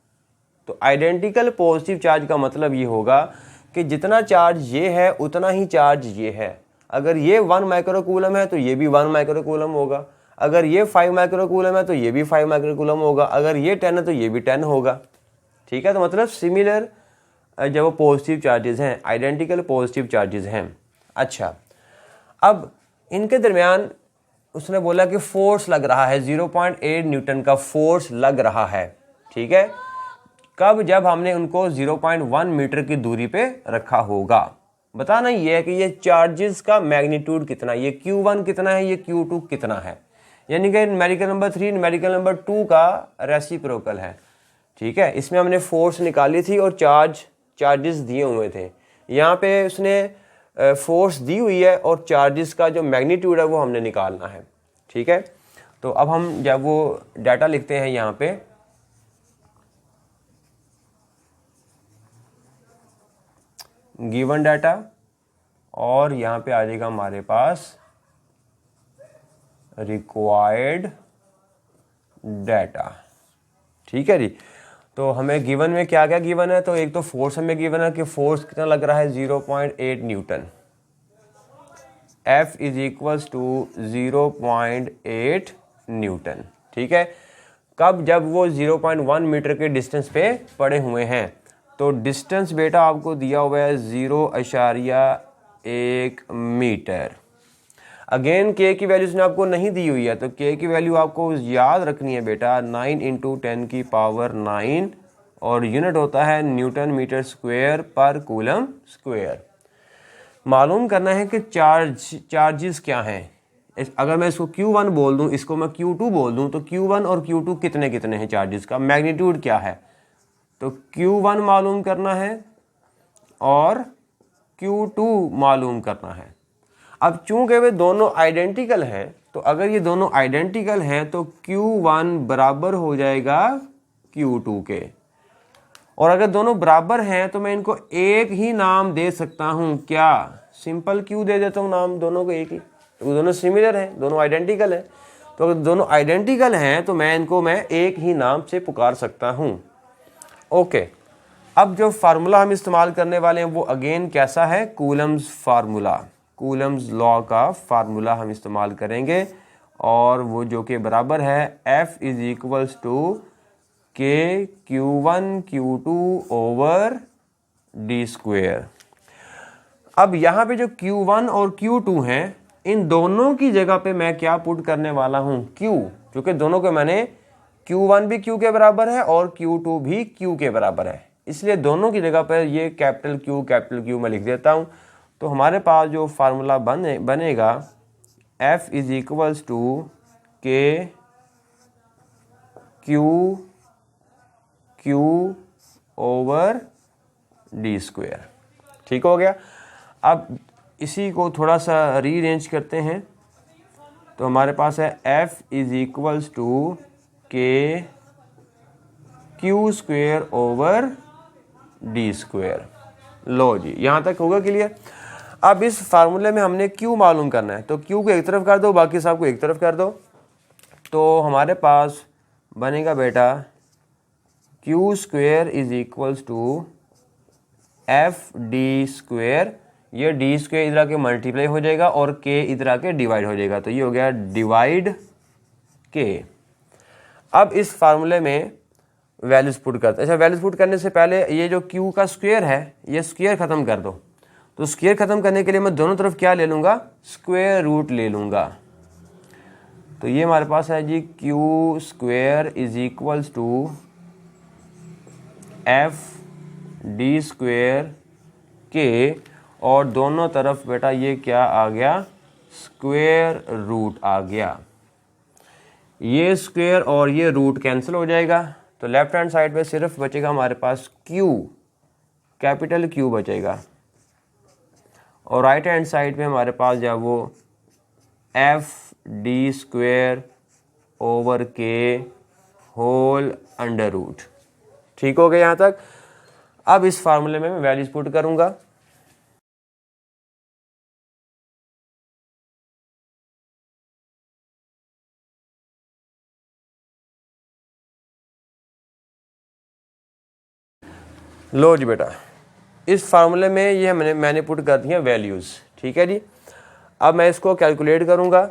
[SPEAKER 1] तो आइडेंटिकल पॉजिटिव चार्ज का मतलब ये होगा कि जितना चार्ज ये है उतना ही चार्ज ये है। अगर ये 1 माइक्रोकूलम है तो ये भी 1 माइक्रोकूलम होगा, अगर ये 5 माइक्रोकूलम है तो ये भी 5 माइक्रोकूलम होगा, अगर ये 10 है तो ये भी 10 होगा। ठीक है, तो मतलब सिमिलर जब वो पॉजिटिव चार्जेस हैं, आइडेंटिकल पॉजिटिव चार्जेस हैं। अच्छा, अब इनके दरमियान उसने बोला कि फोर्स लग रहा है, 0.8 न्यूटन का फोर्स लग रहा है। ठीक है, कब, जब हमने उनको 0.1 मीटर की दूरी पे रखा होगा। बताना ये है कि ये चार्जेस का मैग्नीट्यूड कितना, ये Q1 कितना है, ये Q2 कितना है, यानी कि न्यूमेरिकल नंबर 3 न्यूमेरिकल नंबर 2 का रेसिप्रोकल है। ठीक है, इसमें हमने फोर्स निकाली थी और चार्जेस दिए हुए थे। यहाँ पे उसने फोर्स दी हुई है और चार्जेस का जो मैग्नीट्यूड है वो हमने निकालना है। ठीक है, तो अब हम जब वो डाटा लिखते हैं यहाँ पे, गिवन डाटा, और यहाँ पे आ जाएगा हमारे पास रिक्वायर्ड डाटा। ठीक है जी, तो हमें गिवन में क्या क्या गिवन है, तो एक तो फोर्स हमें गिवन है कि फोर्स कितना लग रहा है, 0.8 newton, F is equals to 0.8 newton. ठीक है, कब, जब वो 0.1 मीटर के डिस्टेंस पे पड़े हुए हैं। तो डिस्टेंस बेटा आपको दिया हुआ है 0.1 मीटर। अगेन के की वैल्यू उसने आपको नहीं दी हुई है, तो के की वैल्यू आपको याद रखनी है बेटा, 9 × 10 की पावर 9, और यूनिट होता है न्यूटन मीटर स्क्वायर पर कूलम स्क्वायर। मालूम करना है कि चार्जेस क्या हैं। अगर मैं इसको Q1 बोल दूं, इसको मैं Q2 बोल दूं, तो Q1 और Q2 कितने कितने हैं, चार्जेस का मैग्नीट्यूड क्या है। तो Q1 मालूम करना है और Q2 मालूम करना है। अब चूंकि वे दोनों आइडेंटिकल हैं, तो अगर ये दोनों आइडेंटिकल हैं तो Q1 बराबर हो जाएगा Q2 के, और अगर दोनों बराबर हैं तो मैं इनको एक ही नाम दे सकता हूं, क्या, सिंपल Q दे देता हूं नाम दोनों को एक ही, तो दोनों सिमिलर हैं, दोनों आइडेंटिकल हैं। तो अगर दोनों आइडेंटिकल हैं तो मैं इनको एक ही नाम से पुकार सकता हूं। ओके, अब जो फार्मूला हम इस्तेमाल करने वाले हैं वो अगेन कैसा है, कूलम्स फार्मूला, कूलम्स लॉ का फार्मूला हम इस्तेमाल करेंगे, और वो जो कि बराबर है F इज इक्वल्स टू के Q1 Q2 over d square. अब यहाँ पे जो Q1 और Q2 हैं, इन दोनों की जगह पे मैं क्या पुट करने वाला हूँ, Q, क्योंकि दोनों को मैंने Q1 भी Q के बराबर है और Q2 भी Q के बराबर है, इसलिए दोनों की जगह पर ये कैपिटल Q मैं लिख देता हूँ। तो हमारे पास जो फार्मूला बनेगा F is equals to k Q over d square. ठीक हो गया। अब इसी को थोड़ा सा रीअरेंज करते हैं, तो हमारे पास है F is equals to k Q square over d square. लो जी, यहाँ तक होगा क्लियर। अब इस फार्मूले में हमने Q मालूम करना है, तो Q को एक तरफ कर दो, बाकी सब को एक तरफ कर दो, तो हमारे पास बनेगा बेटा Q square is equals to F D square, ये डी स्क्वेयर इधर आके मल्टीप्लाई हो जाएगा और K इधर आके डिवाइड हो जाएगा, तो ये हो गया डिवाइड K। अब इस फार्मूले में वैल्यूज पुट करते हैं। अच्छा, वैल्यूज पुट करने से पहले ये जो क्यू का स्क्वायर है ये स्क्वायर ख़त्म कर दो। तो स्क्वायर ख़त्म करने के लिए मैं दोनों तरफ क्या ले लूँगा, स्क्वायर रूट ले लूँगा। तो ये हमारे पास है जी Q square is equals to F D square के, और दोनों तरफ बेटा ये क्या आ गया, स्क्वायर रूट आ गया। ये स्क्वायर और ये रूट कैंसिल हो जाएगा, तो लेफ्ट हैंड साइड पे सिर्फ बचेगा हमारे पास क्यू, कैपिटल क्यू बचेगा, और राइट हैंड साइड पे हमारे पास जो वो एफ डी स्क्वायर ओवर के होल अंडर रूट। ठीक हो गया यहाँ तक। अब इस फार्मूले में मैं वैल्यूज पुट करूंगा। लो जी बेटा, इस फार्मूले में ये मैंने पुट कर दी है वैल्यूज़। ठीक है जी। अब मैं इसको कैलकुलेट करूँगा।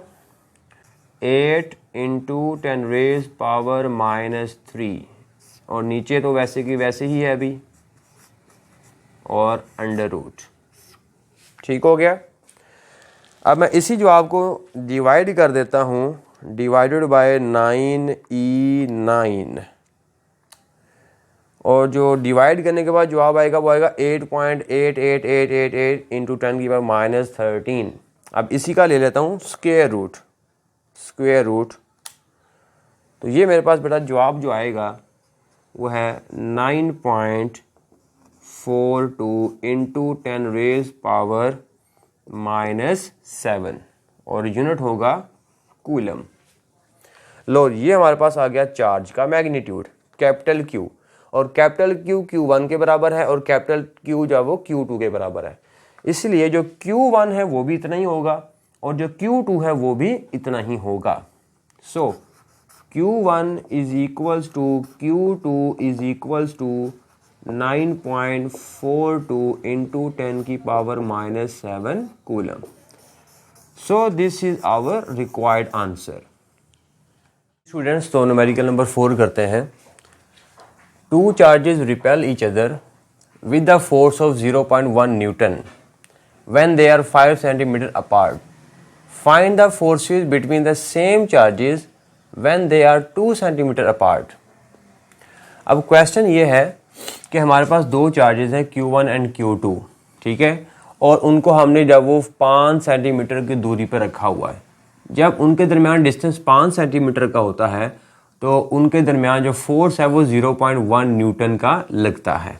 [SPEAKER 1] 8 × 10⁻³ और नीचे तो वैसे की वैसे ही है अभी, और अंडर रूट। ठीक हो गया। अब मैं इसी जवाब को डिवाइड कर देता हूँ, डिवाइडेड बाय 9E9, और जो डिवाइड करने के बाद जवाब आएगा वो आएगा 8.88888 × 10⁻13। अब इसी का ले लेता हूँ स्क्वायर रूट, स्क्वायर रूट। तो ये मेरे पास बेटा जवाब जो आएगा वो है 9.42 × 10⁻⁻7, और यूनिट होगा कूलम। लो, ये हमारे पास आ गया चार्ज का मैग्नीट्यूड कैपिटल क्यू, और कैपिटल क्यू Q1 के बराबर है, और कैपिटल क्यू जो वो Q2 के बराबर है। इसलिए जो Q1 है वो भी इतना ही होगा, और जो Q2 है वो भी इतना ही होगा। So Q1 is equals to Q2 is equals to 9.42 × 10⁻⁻7 coulomb. So this is our required answer. Students, तो न्यूमेरिकल नंबर 4 करते हैं। Two charges repel each other with the force of 0.1 Newton when they are 5 cm apart. Find the forces between the same charges when they are 2 cm apart. अब क्वेश्चन ये है कि हमारे पास दो चार्जेस हैं Q1 एंड Q2, ठीक है, और उनको हमने जब वो 5 सेंटीमीटर की दूरी पर रखा हुआ है। जब उनके दरमियान डिस्टेंस 5 सेंटीमीटर का होता है तो उनके दरमियान जो फोर्स है वो 0.1 न्यूटन का लगता है।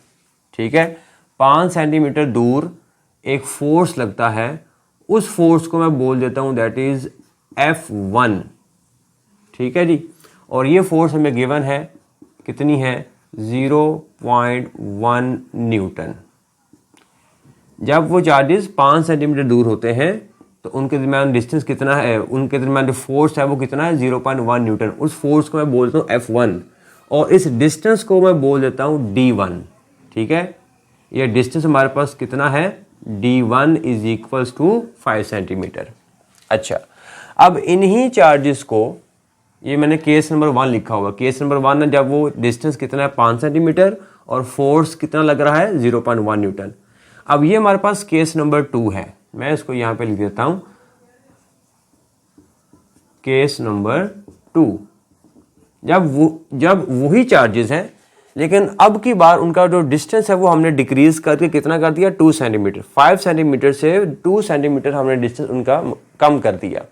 [SPEAKER 1] ठीक है, 5 सेंटीमीटर दूर एक फोर्स लगता है, उस फोर्स को मैं बोल देता हूं दैट इज F1। ठीक है जी, और ये फोर्स हमें गिवन है, कितनी है, 0.1 न्यूटन। जब वो चार्जेस 5 सेंटीमीटर दूर होते हैं तो उनके दरमियान डिस्टेंस कितना है, उनके दरमियान जो फोर्स है वो कितना है, 0.1 न्यूटन। उस फोर्स को मैं बोलता हूँ F1, और इस डिस्टेंस को मैं बोल देता हूँ D1। ठीक है, ये डिस्टेंस हमारे पास कितना है, D1 is equals to 5 centimetre. अच्छा, अब इन्हीं चार्जेस को, ये मैंने केस नंबर 1 लिखा हुआ, केस नंबर 1 में जब वो डिस्टेंस कितना है 5 सेंटीमीटर और फोर्स कितना लग रहा है 0.1 न्यूटन। अब ये हमारे पास केस नंबर 2 है, मैं इसको यहां पे लिख देता हूं, केस नंबर 2। जब वही चार्जेस हैं, लेकिन अब की बार उनका जो डिस्टेंस है वो हमने डिक्रीज करके कितना कर दिया, 2 सेंटीमीटर। 5 सेंटीमीटर से 2 सेंटीमीटर हमने डिस्टेंस उनका कम कर दिया।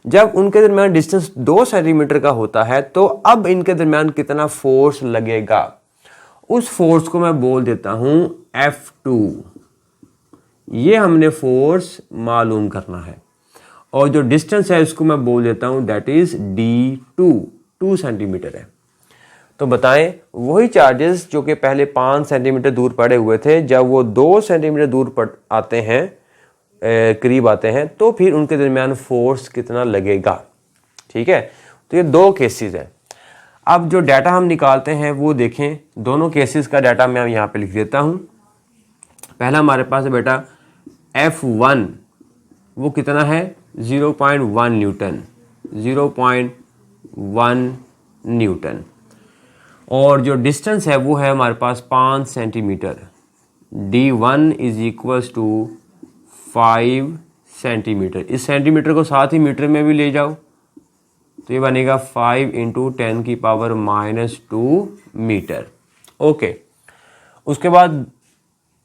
[SPEAKER 1] जब उनके दरमियान डिस्टेंस 2 सेंटीमीटर का होता है तो अब इनके दरमियान कितना फोर्स लगेगा, उस फोर्स को मैं बोल देता हूं F2। ये हमने फोर्स मालूम करना है, और जो डिस्टेंस है इसको मैं बोल देता हूं दैट इज D2, 2 सेंटीमीटर है। तो बताएं, वही चार्जेस जो कि पहले 5 सेंटीमीटर दूर पड़े हुए थे, जब वो 2 सेंटीमीटर दूर आते हैं, करीब आते हैं, तो फिर उनके दरमियान फोर्स कितना लगेगा। ठीक है, तो ये दो केसेस हैं। अब जो डाटा हम निकालते हैं वो देखें, दोनों केसेस का डाटा मैं यहाँ पे लिख देता हूँ। पहला हमारे पास है बेटा F1, वो कितना है 0.1 न्यूटन, 0.1 न्यूटन। और जो डिस्टेंस है वो है हमारे पास 5 centimetre. D1 is equals to 5 centimetre. इस सेंटीमीटर को साथ ही मीटर में भी ले जाओ तो ये बनेगा 5 इंटू 10 की पावर -2 मीटर। ओके, उसके बाद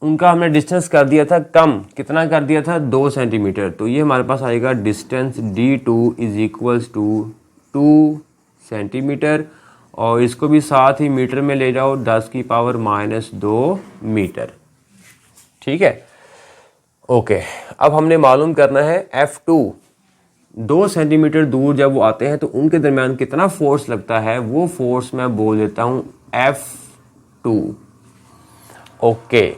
[SPEAKER 1] उनका हमने डिस्टेंस कर दिया था कम, कितना कर दिया था 2 सेंटीमीटर। तो ये हमारे पास आएगा distance D2 is equals to 2 centimetre और इसको भी साथ ही मीटर में ले जाओ 10 की पावर -2 मीटर। ठीक है, ओके। अब हमने मालूम करना है F2। 2 सेंटीमीटर दूर जब वो आते हैं तो उनके दरमियान कितना फोर्स लगता है, वो फोर्स मैं बोल देता हूं F2। ओके,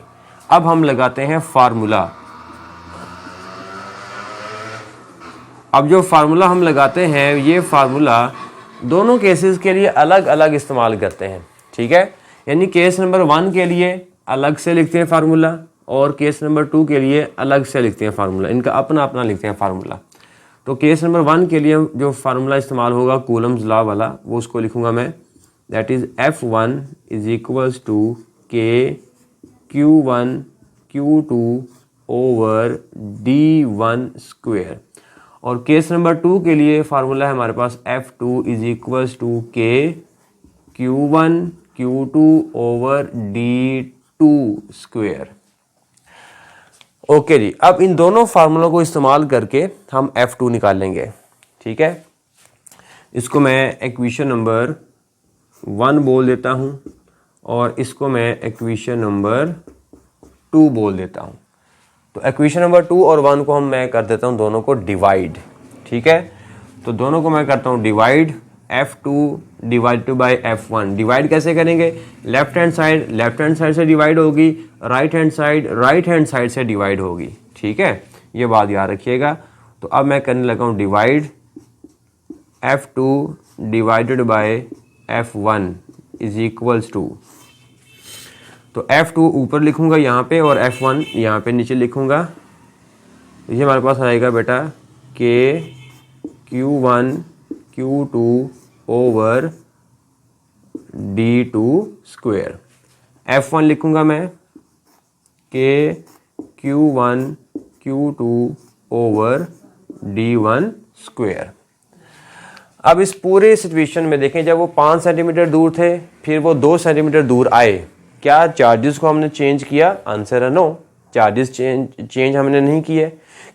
[SPEAKER 1] अब हम लगाते हैं फार्मूला। अब जो फार्मूला हम लगाते हैं ये फार्मूला दोनों केसेस के लिए अलग अलग इस्तेमाल करते हैं। ठीक है, यानी केस नंबर 1 के लिए अलग से लिखते हैं फार्मूला और केस नंबर 2 के लिए अलग से लिखते हैं फार्मूला। इनका अपना अपना लिखते हैं फार्मूला। तो केस नंबर 1 के लिए जो फार्मूला इस्तेमाल होगा कूलम्स लॉ वाला, वो उसको लिखूंगा मैं, that is F1 is equals to K Q1 Q2 over D1 square. और केस नंबर 2 के लिए फार्मूला है हमारे पास F2 is equals to K Q1 Q2 over D2 square. Okay जी, अब इन दोनों फार्मूलों को इस्तेमाल करके हम F2 निकालेंगे। ठीक है, इसको मैं इक्वेशन नंबर 1 बोल देता हूं और इसको मैं इक्वेशन नंबर 2 बोल देता हूं। तो इक्वेशन नंबर 2 और 1 को मैं कर देता हूं दोनों को डिवाइड। ठीक है, तो दोनों को मैं करता हूं divide. F2 divided by F1। Divide कैसे करेंगे, लेफ्ट हैंड साइड से डिवाइड होगी, राइट हैंड साइड से डिवाइड होगी। ठीक है, ये बात याद रखिएगा। तो अब मैं करने लगा हूं divide F2 divided by F1 is equals to, तो F2 ऊपर लिखूंगा यहाँ पे और F1 यहाँ पे नीचे लिखूंगा। ये हमारे पास आएगा बेटा K Q1 Q2 over D2 square. F1 लिखूंगा मैं K Q1 Q2 over D1 square. अब इस पूरे सिचुएशन में देखें, जब वो 5 सेंटीमीटर दूर थे फिर वो 2 सेंटीमीटर दूर आए, क्या चार्जेस को हमने चेंज किया? आंसर है नो, चार्जेस चेंज हमने नहीं किए।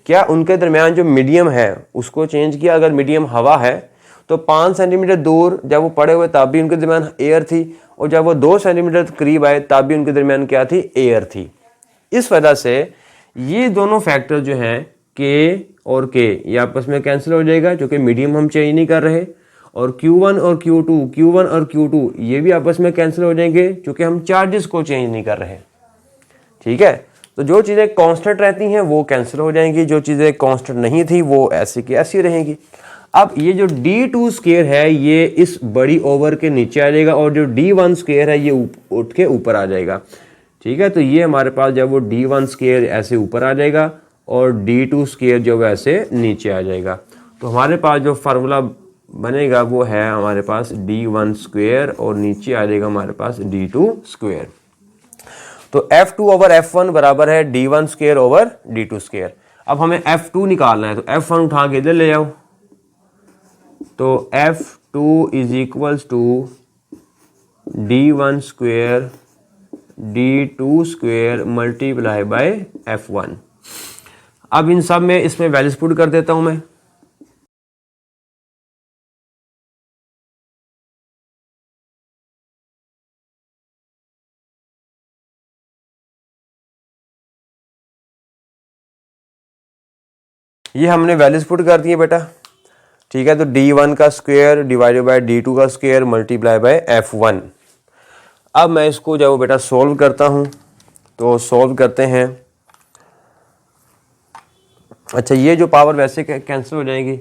[SPEAKER 1] क्या उनके दरमियान जो मीडियम है उसको चेंज किया? अगर मीडियम हवा है तो 5 सेंटीमीटर दूर जब वो पड़े हुए तब भी उनके दरमियान एयर थी और जब वो 2 सेंटीमीटर करीब आए तब भी उनके दरमियान क्या थी? एयर थी। इस वजह से ये दोनों फैक्टर जो हैं K और K ये आपस में कैंसिल हो जाएगा क्योंकि मीडियम हम चेंज नहीं कर रहे, और Q1 और Q2 ये भी आपस में कैंसिल हो जाएंगे क्योंकि हम चार्जेस को चेंज नहीं कर रहे। ठीक है, तो जो चीज़ें कांस्टेंट रहती हैं वो कैंसिल हो जाएंगी, जो चीज़ें कांस्टेंट नहीं थी वो ऐसी की ऐसी रहेंगी। अब ये जो D2 स्क्वायर है ये इस बड़ी ओवर के नीचे आ जाएगा और जो D1 स्क्वायर है ये उठ के ऊपर आ जाएगा। ठीक है, तो ये हमारे पास जब वो D1 स्क्वायर ऐसे ऊपर आ जाएगा और D2 स्क्वायर जो ऐसे नीचे आ जाएगा, तो हमारे पास जो फार्मूला बनेगा वो है हमारे पास D1 स्क्वायर और नीचे आ जाएगा हमारे पास D2 स्क्वायर। तो F2 ओवर F1 बराबर है D1 square over D2 square. अब हमें F2 निकालना है तो F1 उठा के इधर ले जाओ, तो F2 is equals to D1 square D2 square multiply by F1। अब इन सब में इसमें वैल्यूज पुट कर देता हूं मैं। ये हमने वैल्यूज पुट कर दिए बेटा। ठीक है, तो D1 का स्क्वायर डिवाइडेड बाय D2 का स्क्वायर मल्टीप्लाई बाय F1। अब मैं इसको जब बेटा सॉल्व करता हूं तो सॉल्व करते हैं। अच्छा, ये जो पावर वैसे कैंसिल हो जाएगी,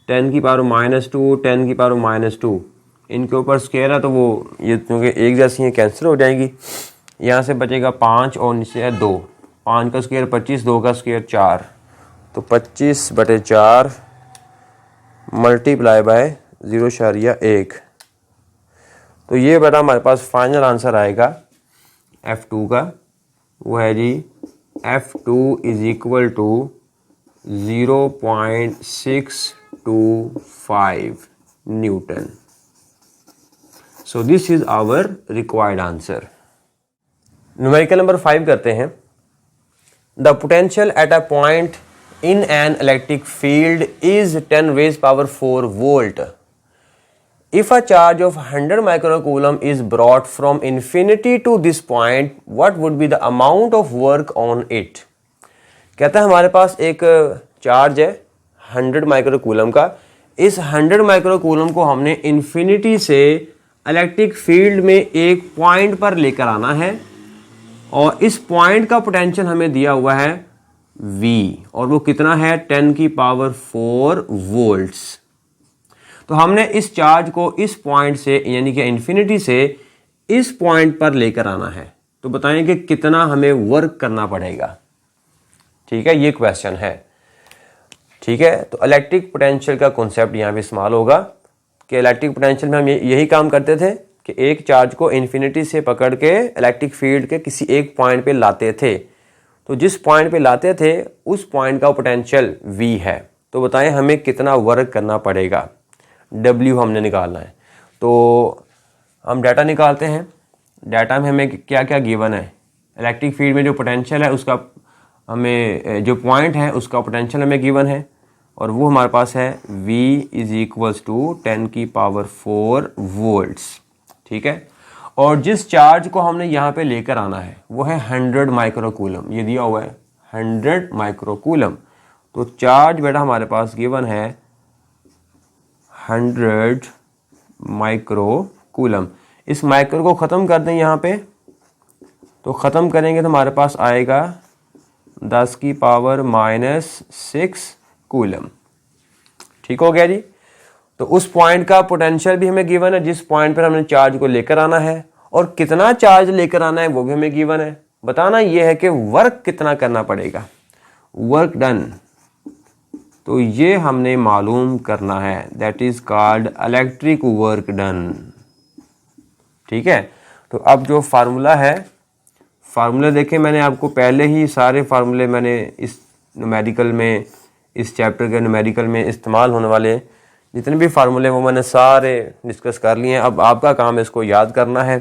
[SPEAKER 1] 10 की पावर -2 10 की पावर -2 इनके ऊपर स्क्वायर है तो वो ये क्योंकि एक जैसी हैं कैंसिल हो जाएंगी। यहाँ से बचेगा 5 और नीचे है 2, 5 का स्क्वायर 25, 2 का स्क्वायर 4, तो 25/4 मल्टीप्लाई बाय 0.1, तो ये बेटा हमारे पास फाइनल आंसर आएगा F2 का, वो है जी F2 is equal to 0.625 newton. So this is our required answer. Numerical number 5 करते हैं। The potential at a point in an electric field is 10 raised power 4 volt. If a charge of 100 microcoulomb is brought from infinity to this point, what would be the amount of work on it? कहता है हमारे पास एक चार्ज है 100 माइक्रोकूलम का। इस 100 माइक्रोकूलम को हमने इन्फिनिटी से इलेक्ट्रिक फील्ड में एक पॉइंट पर लेकर आना है और इस पॉइंट का पोटेंशियल हमें दिया हुआ है V, और वो कितना है 10 की पावर 4 वोल्ट्स। तो हमने इस चार्ज को इस पॉइंट से यानी कि इन्फिनिटी से इस पॉइंट पर लेकर आना है। तो बताएं कि कितना हमें वर्क करना पड़ेगा। ठीक है, ये क्वेश्चन है। ठीक है, तो इलेक्ट्रिक पोटेंशियल का कॉन्सेप्ट यहाँ पे इस्तेमाल होगा कि इलेक्ट्रिक पोटेंशियल में हम यही काम करते थे कि एक चार्ज को इन्फिनिटी से पकड़ के इलेक्ट्रिक फील्ड के किसी एक पॉइंट पे लाते थे। तो जिस पॉइंट पे लाते थे उस पॉइंट का पोटेंशियल V है। तो बताएं हमें कितना वर्क करना पड़ेगा। W हमने निकालना है। तो हम डाटा निकालते हैं। डाटा में हमें क्या क्या गिवन है। इलेक्ट्रिक फील्ड में जो पोटेंशियल है उसका हमें जो पॉइंट है उसका पोटेंशियल हमें गिवन है और वो हमारे पास है V इज इक्वल्स टू 10 की पावर 4 वोल्ट्स। ठीक है, और जिस चार्ज को हमने यहाँ पे लेकर आना है वो है 100 माइक्रोकूलम। ये दिया हुआ है 100 माइक्रोकूलम। तो चार्ज बेटा हमारे पास गिवन है 100 माइक्रोकूलम। इस माइक्रो को ख़त्म कर दें यहाँ पे, तो ख़त्म करेंगे तो हमारे पास आएगा 10 की पावर -6 कूलम। ठीक हो गया जी। तो उस पॉइंट का पोटेंशियल भी हमें गिवन है जिस पॉइंट पर हमने चार्ज को लेकर आना है, और कितना चार्ज लेकर आना है वो भी हमें गिवन है। बताना ये है कि वर्क कितना करना पड़ेगा, वर्क डन। तो ये हमने मालूम करना है, that is called electric work done. ठीक है, तो अब जो फार्मूला है, फार्मूला देखें, मैंने आपको पहले ही सारे फार्मूले मैंने इस न्यूमेरिकल में, इस चैप्टर के न्यूमेरिकल में इस्तेमाल होने वाले जितने भी फार्मूले वो मैंने सारे डिस्कस कर लिए हैं। अब आपका काम है इसको याद करना है।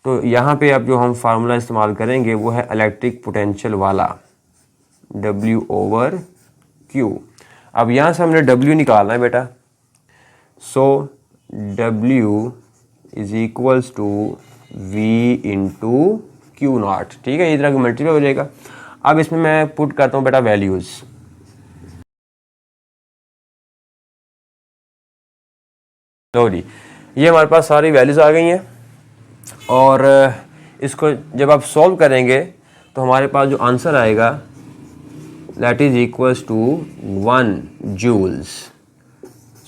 [SPEAKER 1] तो यहाँ पे अब जो हम फार्मूला इस्तेमाल करेंगे वो है इलेक्ट्रिक पोटेंशियल वाला, W/Q। अब यहाँ से हमने W निकालना है बेटा। So W is equals to V into Q0। ठीक है, इस तरह का मल्टीप्लाई हो जाएगा। अब इसमें मैं पुट करता हूँ बेटा वैल्यूज़। लो जी, ये हमारे पास सारी वैल्यूज़ आ गई हैं और इसको जब आप सॉल्व करेंगे तो हमारे पास जो आंसर आएगा that is equals to 1 joules.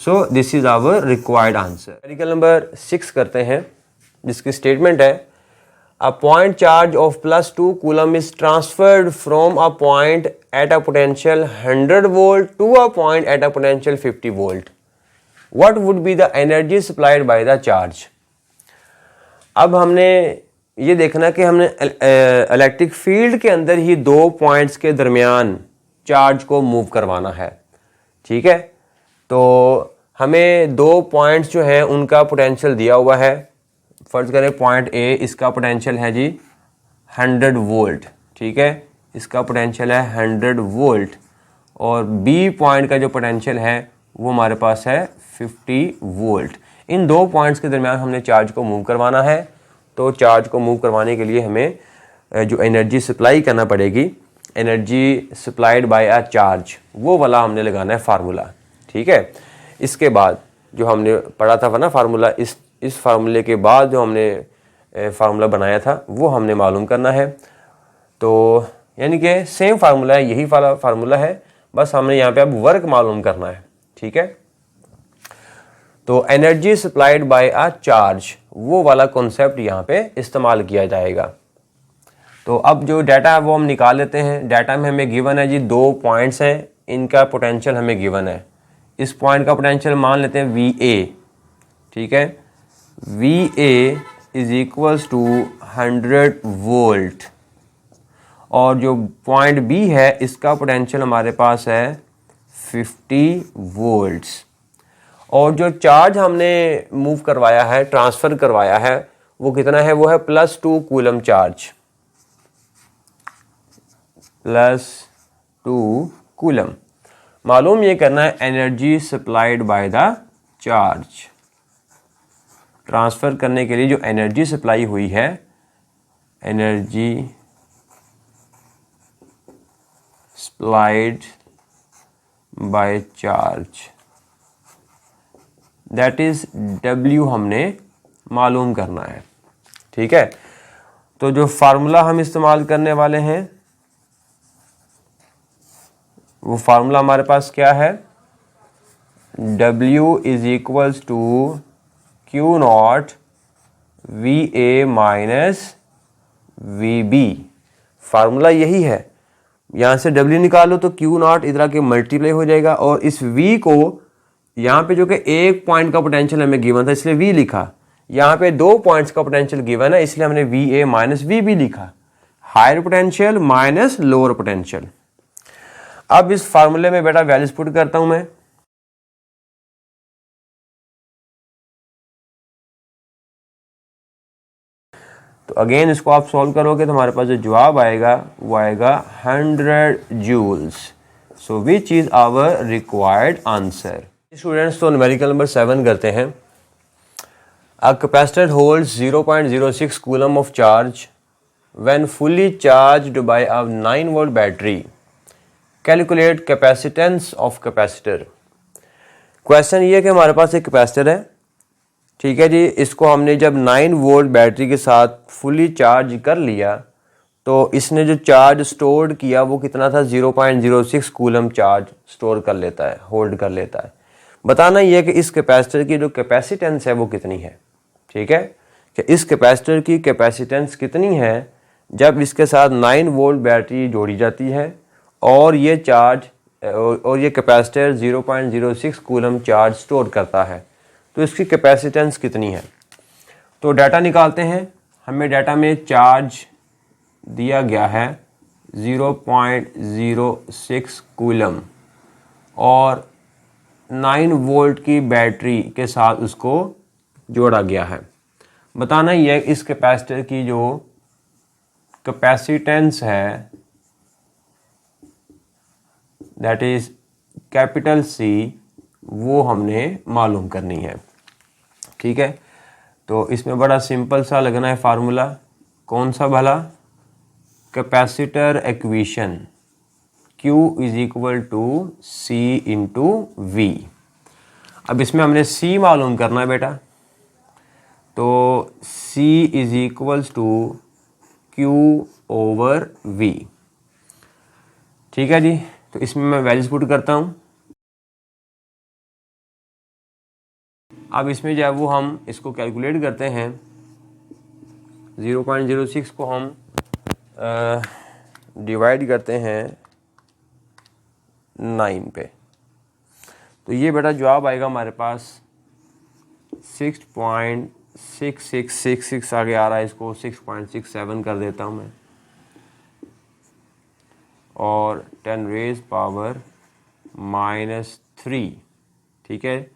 [SPEAKER 1] So this is our required answer. Numerical number 6 करते हैं जिसकी स्टेटमेंट है a point charge of +2 coulomb is transferred from a point at a potential 100 volt to a point at a potential 50 volt. What would be the energy supplied by the charge? अब हमने ये देखना कि हमने इलेक्ट्रिक फील्ड के अंदर ही दो पॉइंट्स के दरमियान चार्ज को मूव करवाना है। ठीक है, तो हमें दो पॉइंट्स जो हैं उनका पोटेंशियल दिया हुआ है। फर्ज करें पॉइंट ए, इसका पोटेंशियल है जी 100 वोल्ट। ठीक है, इसका पोटेंशियल है 100 वोल्ट और बी पॉइंट का जो पोटेंशियल है वो हमारे पास है 50 वोल्ट। इन दो पॉइंट्स के दरमियान हमने चार्ज को मूव करवाना है। तो चार्ज को मूव करवाने के लिए हमें जो एनर्जी सप्लाई करना पड़ेगी, energy supplied by a charge, वो वाला हमने लगाना है फार्मूला। ठीक है, इसके बाद जो हमने पढ़ा था ना फार्मूला, इस फार्मूले के बाद जो हमने फार्मूला बनाया था वो हमने मालूम करना है। तो यानी कि सेम फार्मूला है, यही वाला फार्मूला है, बस हमने यहाँ पे अब वर्क मालूम करना है। ठीक है, तो energy supplied by a charge, वो वाला कॉन्सेप्ट यहाँ पे इस्तेमाल किया जाएगा। तो अब जो डाटा है वो हम निकाल लेते हैं। डाटा में हमें गिवन है जी दो पॉइंट्स हैं, इनका पोटेंशियल हमें गिवन है। इस पॉइंट का पोटेंशियल मान लेते हैं VA। ठीक है, VA is equals to 100 volt, और जो पॉइंट B है इसका पोटेंशियल हमारे पास है 50 वोल्ट्स, और जो चार्ज हमने मूव करवाया है, ट्रांसफ़र करवाया है, वो कितना है, वो है +2 कूलम चार्ज, +2 कूलम। मालूम ये करना है energy supplied by the charge, transfer करने के लिए जो एनर्जी सप्लाई हुई है, energy supplied by charge, that is W हमने मालूम करना है। ठीक है, तो जो फार्मूला हम इस्तेमाल करने वाले हैं वो फार्मूला हमारे पास क्या है, W is equals to Q0 VA minus VB। Formula यही है, यहाँ से W निकालो तो Q0 इधर आके मल्टीप्लाई हो जाएगा, और इस V को यहाँ पे जो कि एक पॉइंट का पोटेंशियल हमें गिवन था इसलिए V लिखा, यहाँ पे 2 पॉइंट्स का पोटेंशियल गिवन है इसलिए हमने VA माइनस VB लिखा, higher potential minus lower potential. अब इस फार्मूले में बेटा वैल्यूज पुट करता हूं मैं, तो अगेन इसको आप सॉल्व करोगे तो हमारे पास जो जवाब आएगा वो आएगा 100 joules. So which is our required answer. Students, तो न्यूमेरिकल नंबर 7 करते हैं। A capacitor holds 0.06 coulomb of charge when fully charged by a 9 volt battery. Calculate capacitance of capacitor. Question ये है कि हमारे पास एक कैपेसिटर है, ठीक है जी, इसको हमने जब 9 वोल्ट बैटरी के साथ फुली चार्ज कर लिया तो इसने जो चार्ज स्टोर किया वो कितना था, 0.06 कूलम चार्ज स्टोर कर लेता है, होल्ड कर लेता है। बताना ये है कि इस कैपेसिटर की जो कैपेसिटेंस है वो कितनी है। ठीक है, कि इस कैपेसिटर की कैपेसिटेंस कितनी है जब इसके साथ 9 वोल्ट बैटरी जोड़ी जाती है और ये चार्ज और ये कैपेसिटर 0.06 कूलम चार्ज स्टोर करता है, तो इसकी कैपेसिटेंस कितनी है। तो डाटा निकालते हैं। हमें डाटा में चार्ज दिया गया है 0.06 कूलम और 9 वोल्ट की बैटरी के साथ उसको जोड़ा गया है। बताना ये इस कैपेसिटर की जो कैपेसिटेंस है दैट इज कैपिटल C, वो हमने मालूम करनी है। ठीक है, तो इसमें बड़ा सिंपल सा लगना है फार्मूला। कौन सा भला, capacitor equation Q is equal to C into V। अब इसमें हमने C मालूम करना है बेटा, तो C is equals to Q over V। ठीक है जी, तो इसमें मैं वैल्यूज पुट करता हूँ। अब इसमें जो है वो हम इसको कैलकुलेट करते हैं। 0.06 को हम डिवाइड करते हैं 9 पे, तो ये बेटा जवाब आएगा हमारे पास 6.6666 आगे आ रहा है, इसको 6.67 कर देता हूँ मैं, और 10 रेज पावर -3। ठीक है,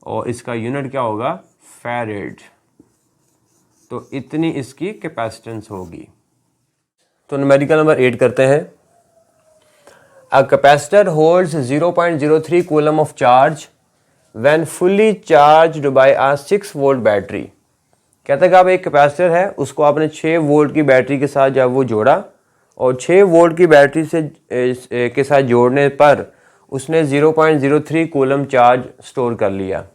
[SPEAKER 1] और इसका यूनिट क्या होगा, फैरेड। तो इतनी इसकी कैपेसिटेंस होगी। तो न्यूमेरिकल नंबर 8 करते हैं। A capacitor holds 0.03 coulomb of charge when fully charged by a 6 volt battery. कहता है कि आप एक कैपेसिटर है, उसको आपने 6 वोल्ट की बैटरी के साथ जब वो जोड़ा और 6 वोल्ट की बैटरी से के साथ जोड़ने पर उसने 0.03 कूलम चार्ज स्टोर कर लिया।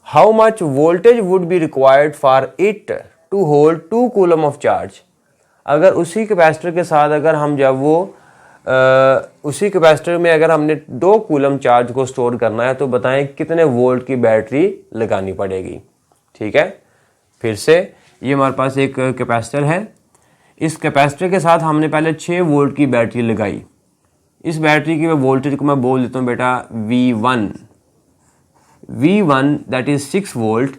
[SPEAKER 1] How much voltage would be required for it to hold 2 coulomb of charge. अगर उसी कैपेसिटर के साथ अगर हम जब वो उसी कैपेसिटर में अगर हमने 2 कूलम चार्ज को स्टोर करना है तो बताएं कितने वोल्ट की बैटरी लगानी पड़ेगी। ठीक है, फिर से ये हमारे पास एक कैपेसिटर है, इस कैपेसिटर के साथ हमने पहले 6 वोल्ट की बैटरी लगाई। इस बैटरी की वोल्टेज को मैं बोल देता हूँ बेटा V1 दैट इज 6 वोल्ट।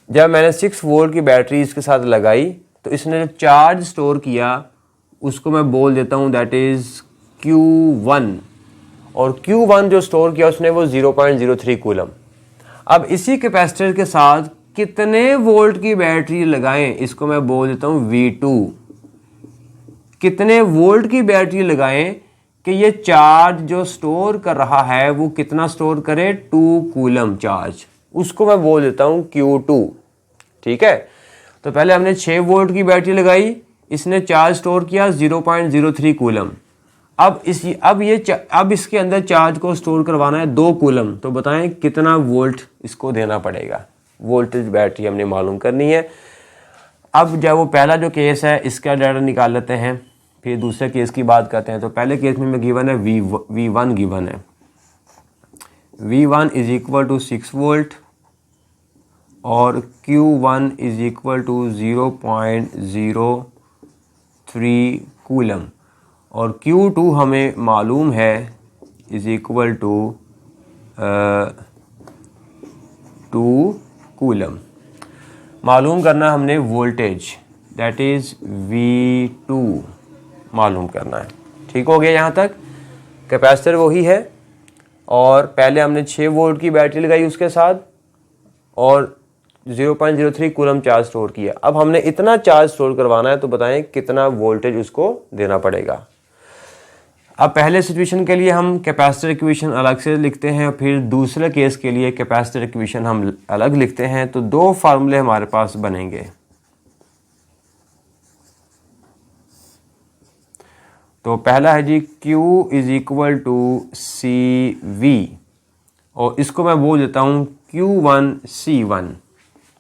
[SPEAKER 1] जब मैंने 6 वोल्ट की बैटरी इसके साथ लगाई तो इसने जो चार्ज स्टोर किया उसको मैं बोल देता हूँ दैट इज़ Q1, और Q1 जो स्टोर किया उसने वो 0.03 कूलम। अब इसी कैपेसिटर के साथ कितने वोल्ट की बैटरी लगाएं, इसको मैं बोल देता हूँ V2। कितने वोल्ट की बैटरी लगाएं कि ये चार्ज जो स्टोर कर रहा है वो कितना स्टोर करे, 2 कूलम चार्ज, उसको मैं बोल देता हूँ Q2। ठीक है, तो पहले हमने 6 वोल्ट की बैटरी लगाई, इसने चार्ज स्टोर किया 0.03 कूलम। अब इसके अंदर चार्ज को स्टोर करवाना है 2 कूलम, तो बताएं कितना वोल्ट इसको देना पड़ेगा। वोल्टेज बैटरी हमने मालूम करनी है। अब जब वो पहला जो केस है इसका डाटा निकाल लेते हैं, फिर दूसरे केस की बात करते हैं। तो पहले केस में गिवन है V1 गिवन है, V1 is equal to 6 volt और Q1 is equal to 0.03 coulomb, और Q2 हमें मालूम है इज इक्वल टू 2 कूलम। मालूम करना हमने वोल्टेज दैट इज़ V2 मालूम करना है। ठीक हो गया यहाँ तक। कैपेसिटर वही है और पहले हमने 6 वोल्ट की बैटरी लगाई उसके साथ और 0.03 कूलम चार्ज स्टोर किया। अब हमने इतना चार्ज स्टोर करवाना है, तो बताएं कितना वोल्टेज उसको देना पड़ेगा। अब पहले सिचुएशन के लिए हम कैपेसिटर इक्वेशन अलग से लिखते हैं, फिर दूसरे केस के लिए कैपेसिटर इक्वेशन हम अलग लिखते हैं। तो 2 फार्मूले हमारे पास बनेंगे। तो पहला है जी Q is equal to CV, और इसको मैं बोल देता हूँ Q1 C1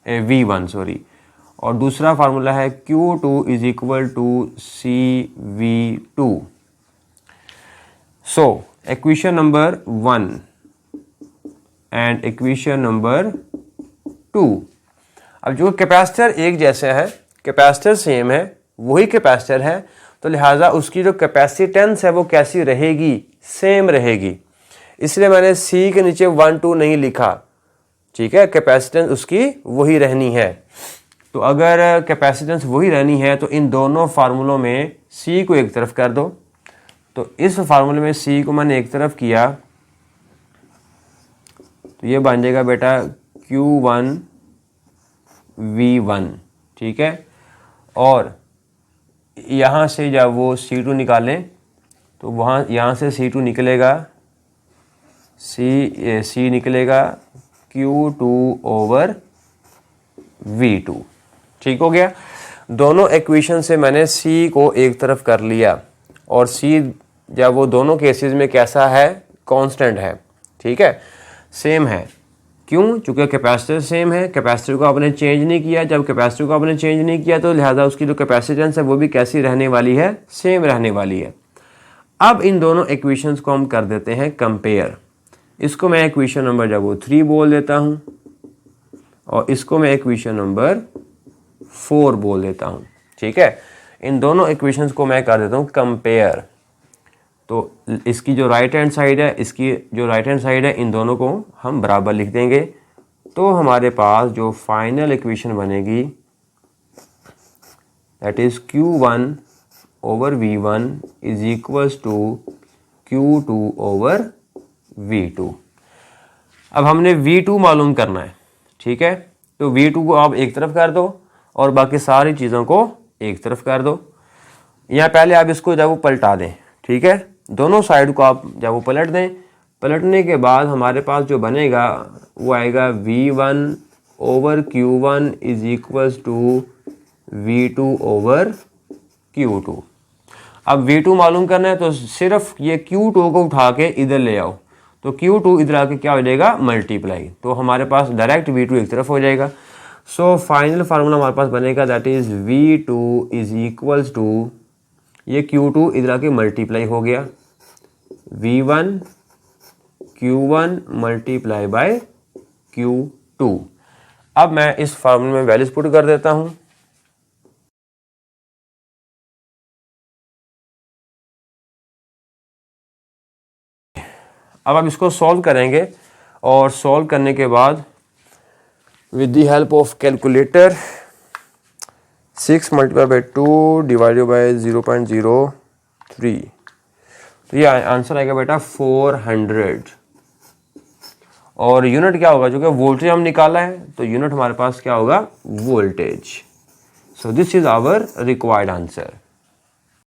[SPEAKER 1] V1 सॉरी, और दूसरा फार्मूला है Q2 is equal to CV2। So equation number 1 and equation number 2। अब जो कैपेसिटर एक जैसे है, कैपेसिटर सेम है, वही कैपेसिटर है, तो लिहाजा उसकी जो कैपेसिटेंस है वो कैसी रहेगी, सेम रहेगी। इसलिए मैंने C के नीचे 1 2 नहीं लिखा। ठीक है, कैपेसिटेंस उसकी वही रहनी है। तो अगर कैपेसिटेंस वही रहनी है तो इन दोनों फार्मूलों में C को एक तरफ कर दो। तो इस फार्मूले में C को मैंने एक तरफ किया तो ये बन जाएगा बेटा Q1 V1। ठीक है, और यहाँ से जब वो C2 निकालें तो यहाँ से C2 निकलेगा, C निकलेगा Q2 ओवर V2। ठीक हो गया। दोनों इक्वेशन से मैंने C को एक तरफ कर लिया, और C जब वो दोनों केसेस में कैसा है, कांस्टेंट है। ठीक है, सेम है। क्यों? चूँकि कैपेसिटर सेम है, कैपेसिटर को आपने चेंज नहीं किया। जब कैपेसिटर को आपने चेंज नहीं किया तो लिहाजा उसकी जो कैपेसिटेंस है वो भी कैसी रहने वाली है, सेम रहने वाली है। अब इन दोनों इक्वेशंस को हम कर देते हैं कंपेयर। इसको मैं इक्वेशन नंबर जब वो 3 बोल देता हूँ और इसको मैं इक्वेशन नंबर 4 बोल देता हूँ। ठीक है, इन दोनों इक्वेशंस को मैं कर देता हूँ कंपेयर। तो इसकी जो राइट हैंड साइड है, इसकी जो राइट हैंड साइड है, इन दोनों को हम बराबर लिख देंगे। तो हमारे पास जो फाइनल इक्वेशन बनेगी that is Q1 over V1 is equals to Q2 over V2। अब हमने V2 मालूम करना है। ठीक है, तो V2 को आप एक तरफ कर दो और बाकी सारी चीज़ों को एक तरफ कर दो। यहाँ पहले आप इसको जब वो पलटा दें। ठीक है, दोनों साइड को आप जब वो पलट दें, पलटने के बाद हमारे पास जो बनेगा वो आएगा V1 over Q1 is equals to V2 over Q2। अब V2 मालूम करना है तो सिर्फ ये Q2 को उठा के इधर ले आओ, तो Q2 इधर आके क्या हो जाएगा, मल्टीप्लाई। तो हमारे पास डायरेक्ट V2 एक तरफ हो जाएगा। सो फाइनल फार्मूला हमारे पास बनेगा that is V2 is equals to, ये Q2 इधर आके मल्टीप्लाई हो गया, V1 Q1 multiply by Q2। अब मैं इस फार्मूले में वैल्यूज पुट कर देता हूं। अब इसको सॉल्व करेंगे और सॉल्व करने के बाद with the help of calculator 6 multiplied by 2 divided by 0.03, तो ये आंसर आएगा बेटा 400। और यूनिट क्या होगा, जो कि वोल्टेज हम निकाला है, तो यूनिट हमारे पास क्या होगा, voltage. So this is our required answer.